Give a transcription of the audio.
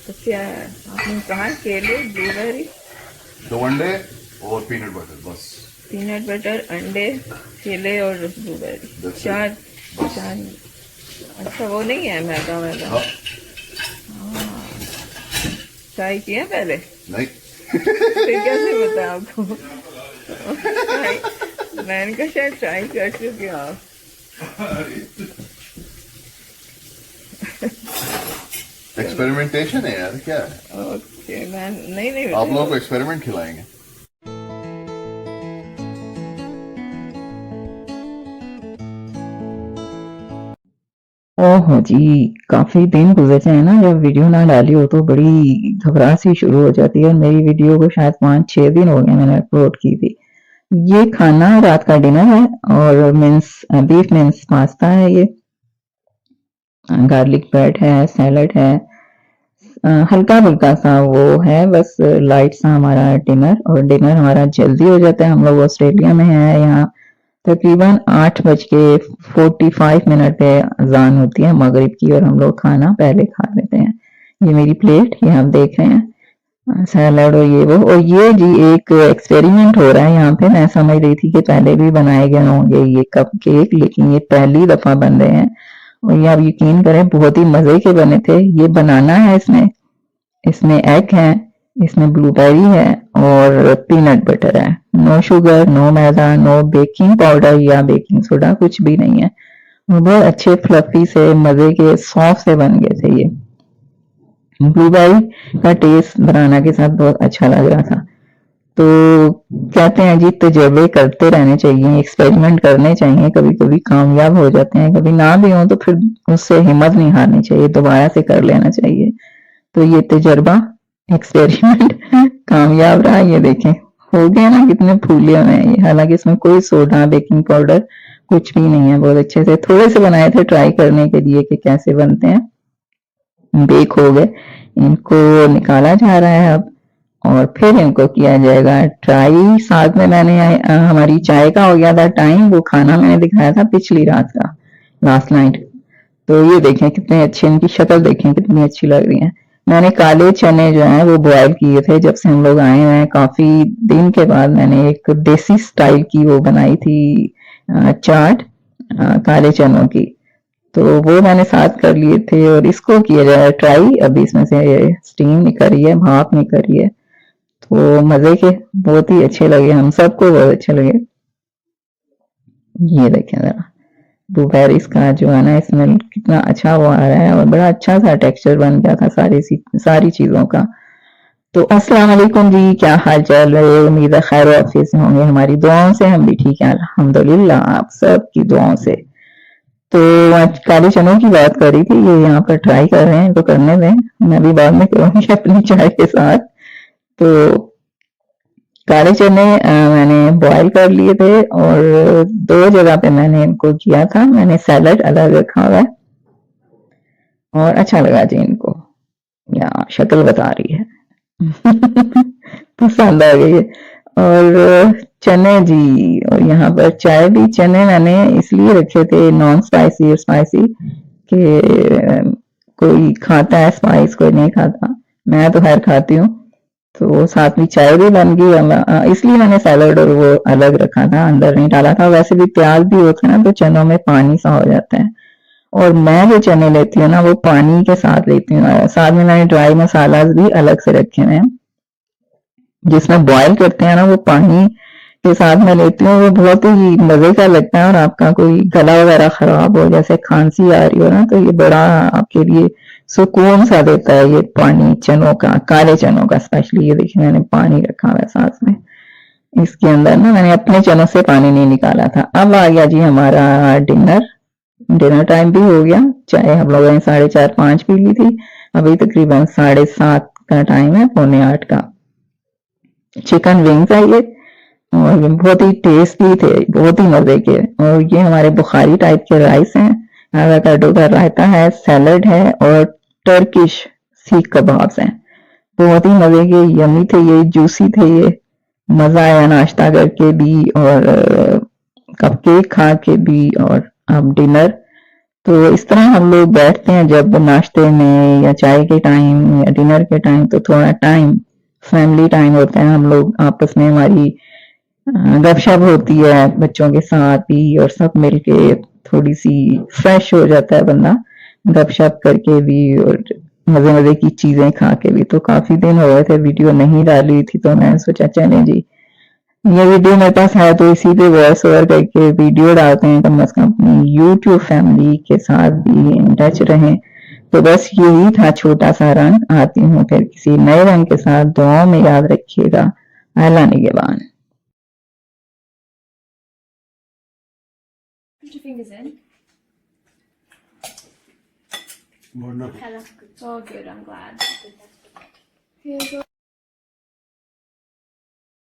तो क्या है आपने कहा, केले, ब्लूबेरी, 2 अंडे और पीनट बटर बस। पीनट बटर, अंडे, केले और ब्लूबेरी, That's it, चार। बस। चार। अच्छा, वो नहीं है मैदा वैदा? हाँ। ट्राई किया पहले? नहीं। फिर कैसे पता आपको? ट्राई, मैंने कहा शायद ट्राई कर चुके हो आप। एक्सपेरिमेंटेशन है यार, क्या है। ओके, मैं नहीं नहीं आप लोगों को नहीं। एक्सपेरिमेंट खिलाएंगे। ओहो जी, काफी दिन गुजरते हैं ना जब वीडियो ना डाली हो तो बड़ी घबराहट सी शुरू हो जाती है। और मेरी वीडियो को शायद 5-6 दिन हो गए मैंने अपलोड की थी। ये खाना रात का डिनर है और मीन्स बीफ मीन्स पास्ता है। ये गार्लिक ब्रेड है, सैलड है, हल्का फुल्का सा वो है, बस लाइट सा हमारा डिनर। और डिनर हमारा जल्दी हो जाता है। हम लोग ऑस्ट्रेलिया में हैं, यहाँ तकरीबन 8:45 पे अजान होती है मगरिब की और हम लोग खाना पहले खा लेते हैं। ये मेरी प्लेट, ये आप देख रहे हैं, सैलड और ये वो। और ये जी एक एक्सपेरिमेंट हो रहा है यहाँ पे। मैं समझ रही थी कि पहले भी बनाए गए होंगे ये कप केक, लेकिन ये पहली दफा बन रहे हैं। और ये आप यकीन करें बहुत ही मजे के बने थे। ये बनाना है इसमें, इसमें एग है, इसमें ब्लूबेरी है और पीनट बटर है। नो शुगर, नो मैदा, नो बेकिंग पाउडर या बेकिंग सोडा, कुछ भी नहीं है। और बहुत अच्छे फ्लफी से मजे के सॉफ्ट से बन गए थे ये। ब्लूबेरी का टेस्ट बनाना के साथ बहुत अच्छा लग रहा था। तो कहते हैं जी तजर्बे करते रहने चाहिए, एक्सपेरिमेंट करने चाहिए। कभी कभी कामयाब हो जाते हैं, कभी ना भी हो तो फिर उससे हिम्मत नहीं हारनी चाहिए, दोबारा से कर लेना चाहिए। तो ये तजर्बा, एक्सपेरिमेंट कामयाब रहा। ये देखें हो गया ना, कितने फूले हुए हैं ये। हालांकि इसमें कोई सोडा बेकिंग पाउडर कुछ भी नहीं है। बहुत अच्छे से थोड़े से बनाए थे ट्राई करने के लिए कि कैसे बनते हैं। बेक हो गए, इनको निकाला जा रहा है अब और फिर इनको किया जाएगा ट्राई। साथ में मैंने हमारी चाय का हो गया था टाइम। वो खाना मैंने दिखाया था पिछली रात का, लास्ट नाइट। तो ये देखें कितने अच्छे, इनकी शक्ल देखें कितनी अच्छी लग रही है। मैंने काले चने जो हैं वो बॉयल किए थे जब से हम लोग आए हुए हैं। काफी दिन के बाद मैंने एक देसी स्टाइल की वो बनाई थी चाट काले चनों की। तो वो मैंने साथ कर लिए थे और इसको किया जाए ट्राई। अभी इसमें से स्टीम निकल रही है, भाप निकल रही है। तो मजे के बहुत ही अच्छे लगे, हम सबको बहुत अच्छे लगे। ये देखें जरा ब्लूबेरीज का जो है ना, इसमें कितना अच्छा वो आ रहा है और बड़ा अच्छा सा टेक्सचर बन गया था सारी चीजों का। तो अस्सलाम वालेकुम जी, क्या हाल चाल है? उम्मीद है खैर वाफियत से होंगे। हमारी दुआओं से हम भी ठीक हैं अल्हम्दुलिल्लाह, आप सब की दुआओं से। तो आज काले चनों की बात कर रही थी, ये यहाँ पर ट्राई कर रहे हैं तो करने दें, मैं भी बाद में करूंगी अपनी चाय के साथ। तो काले चने मैंने बॉईल कर लिए थे और 2 जगह पे मैंने इनको किया था। मैंने सैलड अलग रखा हुआ है और अच्छा लगा जी इनको। या शक्ल बता रही है पसंद आ गई है। और चने जी, और यहाँ पर चाय भी। चने मैंने इसलिए रखे थे नॉन स्पाइसी और स्पाइसी कि कोई खाता है स्पाइस, कोई नहीं खाता। मैं तो खैर खाती हूँ। तो साथ में चाय भी बन गई, इसलिए मैंने सैलड और वो अलग रखा था, अंदर नहीं डाला था। वैसे भी प्याज भी होता है ना तो चनों में पानी सा हो जाता है। और मैं जो चने लेती हूँ ना वो पानी के साथ लेती हूँ। साथ में मैंने ड्राई मसाला भी अलग से रखे हुए हैं। जिसमें बॉयल करते हैं ना वो पानी के साथ मैं लेती हूँ। वो बहुत ही मजे का लगता है। और आपका कोई गला वगैरह खराब हो, जैसे खांसी आ रही हो ना, तो ये बड़ा आपके लिए सुकून सा देता है ये पानी चनों का, काले चनों का स्पेशली। ये देखिए मैंने पानी रखा हुआ है साथ में। इसके अंदर ना मैंने अपने चनों से पानी नहीं निकाला था। अब आ गया जी हमारा डिनर। डिनर टाइम भी हो गया। चाय हम लोगों ने 4:30-5 पी ली थी। अभी तकरीबन 7:30 का टाइम है, पौने 8 का। चिकन विंग्स है ये और बहुत ही टेस्टी थे, बहुत ही मजे के। और ये हमारे बुखारी टाइप के राइस हैं, एवोकाडो का रायता है, सैलड है और टर्किश सीख कबाब्स हैं। बहुत ही मजे के, यमी थे ये, जूसी थे ये। मजा आया नाश्ता करके भी और कप केक खा के भी और अब डिनर। तो इस तरह हम लोग बैठते हैं जब नाश्ते में या चाय के टाइम या डिनर के टाइम, तो थोड़ा टाइम फैमिली टाइम होता है, हम लोग आपस में हमारी गपशप होती है बच्चों के साथ भी, और सब मिलके थोड़ी सी फ्रेश हो जाता है बंदा गपशप करके भी और मजे मजे की चीजें खा के भी। तो काफी दिन हो गए थे वीडियो नहीं डाली थी, तो मैंने सोचा चले जी ये वीडियो मेरे पास है तो इसी पे वॉइस ओवर करके वीडियो डालते हैं, कम से कम अपनी यूट्यूब फैमिली के साथ भी इन टच रहें। तो बस यही था छोटा सा रंग। आती हूँ फिर किसी नए रंग के साथ, दुआओं में याद रखिएगा। अल्लाह निगहबान। Put your fingers in. Wonderful. Oh, good. I'm glad. Here you go.